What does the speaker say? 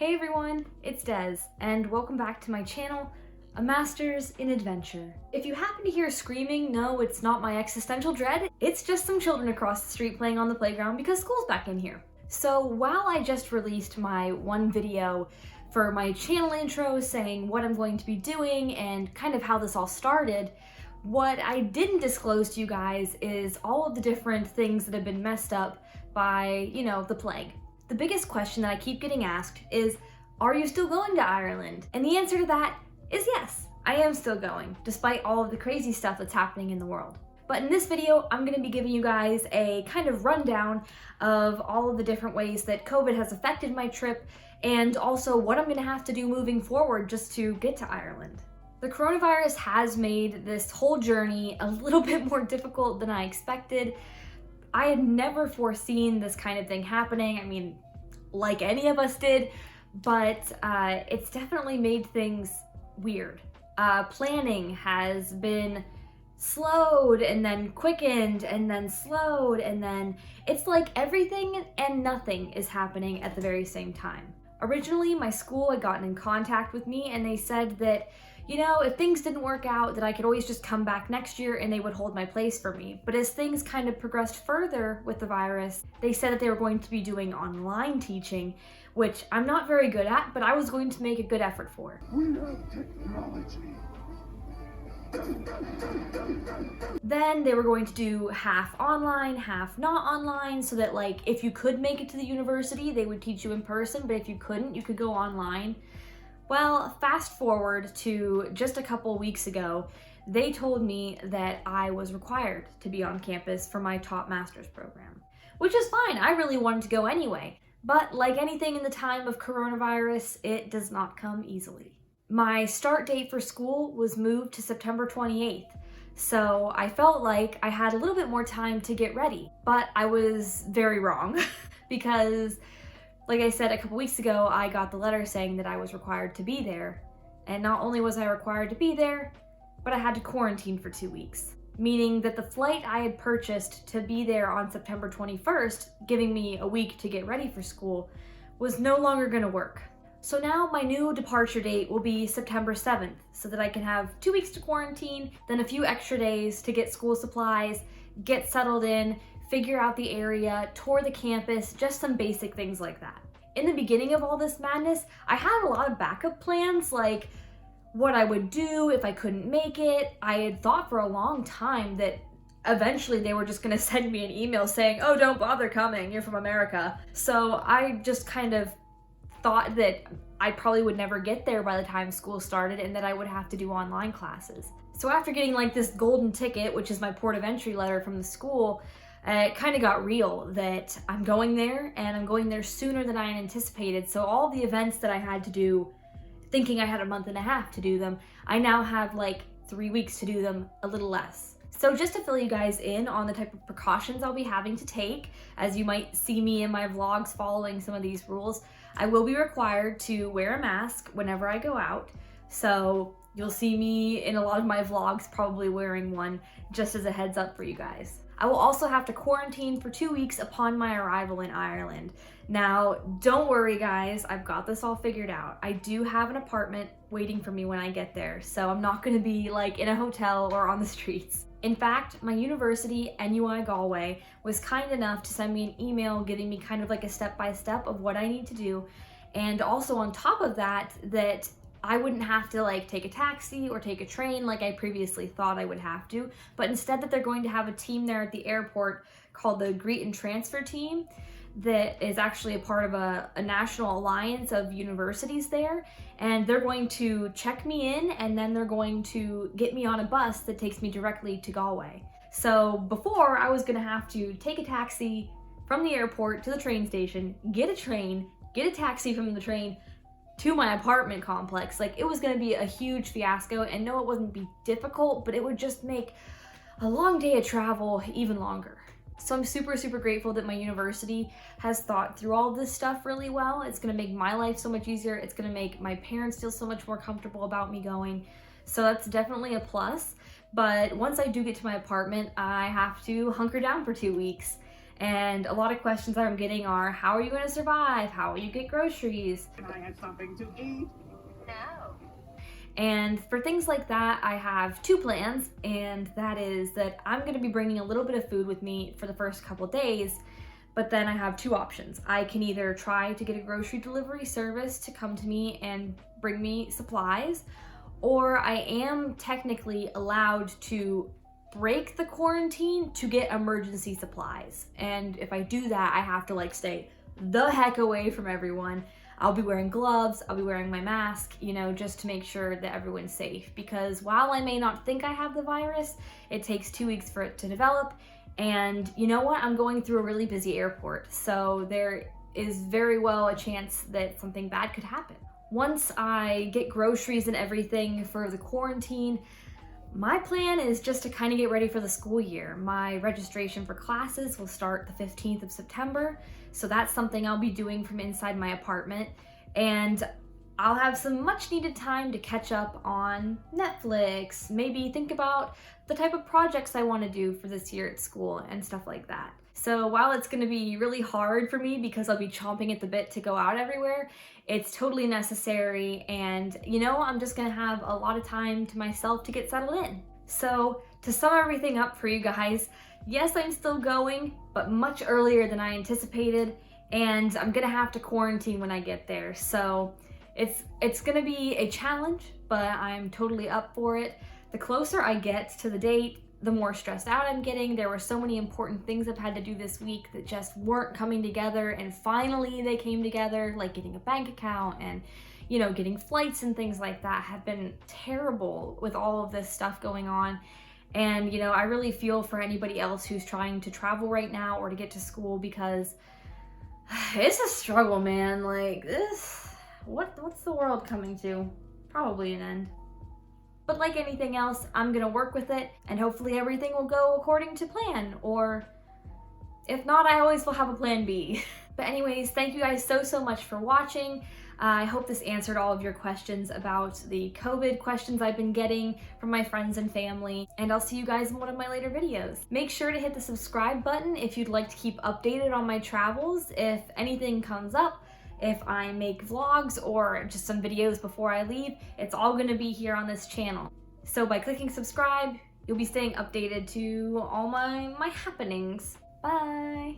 Hey everyone, it's Des, and welcome back to my channel, A Masters in Adventure. If you happen to hear screaming, no, it's not my existential dread, it's just some children across the street playing on the playground because school's back in here. So while I just released my one video for my channel intro saying what I'm going to be doing and kind of how this all started, what I didn't disclose to you guys is all of the different things that have been messed up by, the plague. The biggest question that I keep getting asked is, are you still going to Ireland? And the answer to that is yes, I am still going, despite all of the crazy stuff that's happening in the world. But in this video, I'm gonna be giving you guys a kind of rundown of all of the different ways that COVID has affected my trip and also what I'm gonna have to do moving forward just to get to Ireland. The coronavirus has made this whole journey a little bit more difficult than I expected. I had never foreseen this kind of thing happening. I mean, like any of us did, but it's definitely made things weird. Planning has been slowed and then quickened and then slowed, and then it's like everything and nothing is happening at the very same time. Originally, my school had gotten in contact with me and they said that, if things didn't work out, that I could always just come back next year and they would hold my place for me. But as things kind of progressed further with the virus, they said that they were going to be doing online teaching, which I'm not very good at, but I was going to make a good effort for. We have technology. Then they were going to do half online, half not online, so that if you could make it to the university, they would teach you in person, but if you couldn't, you could go online. Well, fast forward to just a couple weeks ago, they told me that I was required to be on campus for my top master's program, which is fine. I really wanted to go anyway. But like anything in the time of coronavirus, it does not come easily. My start date for school was moved to September 28th, so I felt like I had a little bit more time to get ready, but I was very wrong because, like I said a couple weeks ago, I got the letter saying that I was required to be there, and not only was I required to be there, but I had to quarantine for 2 weeks, meaning that the flight I had purchased to be there on September 21st, giving me a week to get ready for school, was no longer gonna work. So now my new departure date will be September 7th, so that I can have 2 weeks to quarantine, then a few extra days to get school supplies, get settled in, figure out the area, tour the campus, just some basic things like that. In the beginning of all this madness, I had a lot of backup plans, like what I would do if I couldn't make it. I had thought for a long time that eventually they were just gonna send me an email saying, oh, don't bother coming, you're from America. So I just kind of thought that I probably would never get there by the time school started and that I would have to do online classes. So after getting this golden ticket, which is my port of entry letter from the school, it kind of got real that I'm going there and I'm going there sooner than I anticipated. So all the events that I had to do, thinking I had a month and a half to do them, I now have 3 weeks to do them, a little less. So just to fill you guys in on the type of precautions I'll be having to take, as you might see me in my vlogs following some of these rules, I will be required to wear a mask whenever I go out. So you'll see me in a lot of my vlogs probably wearing one, just as a heads up for you guys. I will also have to quarantine for 2 weeks upon my arrival in Ireland. Now, don't worry guys, I've got this all figured out. I do have an apartment waiting for me when I get there, so I'm not gonna be in a hotel or on the streets. In fact, my university, NUI Galway, was kind enough to send me an email giving me kind of a step-by-step of what I need to do, and also on top of that, that I wouldn't have to take a taxi or take a train like I previously thought I would have to, but instead that they're going to have a team there at the airport called the Greet and Transfer Team that is actually a part of a national alliance of universities there, and they're going to check me in and then they're going to get me on a bus that takes me directly to Galway. So before, I was gonna have to take a taxi from the airport to the train station, get a train, get a taxi from the train to my apartment complex. It was gonna be a huge fiasco, and no, it wouldn't be difficult, but it would just make a long day of travel even longer. So I'm super, super grateful that my university has thought through all this stuff really well. It's gonna make my life so much easier. It's gonna make my parents feel so much more comfortable about me going. So that's definitely a plus. But once I do get to my apartment, I have to hunker down for 2 weeks. And a lot of questions that I'm getting are, how are you going to survive? How will you get groceries? Can I have something to eat? No. And for things like that, I have two plans, and that is that I'm going to be bringing a little bit of food with me for the first couple days, but then I have two options. I can either try to get a grocery delivery service to come to me and bring me supplies, or I am technically allowed to break the quarantine to get emergency supplies. And if I do that, I have to like stay the heck away from everyone. I'll be wearing gloves, I'll be wearing my mask, you know, just to make sure that everyone's safe. Because while I may not think I have the virus, it takes 2 weeks for it to develop. And you know what? I'm going through a really busy airport, so there is very well a chance that something bad could happen. Once I get groceries and everything for the quarantine, my plan is just to kind of get ready for the school year. My registration for classes will start the 15th of September, so that's something I'll be doing from inside my apartment, and I'll have some much needed time to catch up on Netflix, maybe think about the type of projects I want to do for this year at school and stuff like that. So while it's going to be really hard for me because I'll be chomping at the bit to go out everywhere, it's totally necessary, and you know, I'm just going to have a lot of time to myself to get settled in. So to sum everything up for you guys, yes, I'm still going, but much earlier than I anticipated, and I'm going to have to quarantine when I get there. So it's going to be a challenge, but I'm totally up for it. The closer I get to the date, the more stressed out I'm getting. There were so many important things I've had to do this week that just weren't coming together, and finally they came together, like getting a bank account and, you know, getting flights and things like that have been terrible with all of this stuff going on. And, you know, I really feel for anybody else who's trying to travel right now or to get to school, because it's a struggle, man. Like this, what's the world coming to? Probably an end. But like anything else, I'm gonna work with it, and hopefully everything will go according to plan, or if not, I always will have a plan B. But anyways, thank you guys so much for watching. I hope this answered all of your questions about the COVID questions I've been getting from my friends and family, and I'll see you guys in one of my later videos. Make sure to hit the subscribe button if you'd like to keep updated on my travels. If anything comes up, if I make vlogs or just some videos before I leave, it's all gonna be here on this channel. So by clicking subscribe, you'll be staying updated to all my happenings. Bye!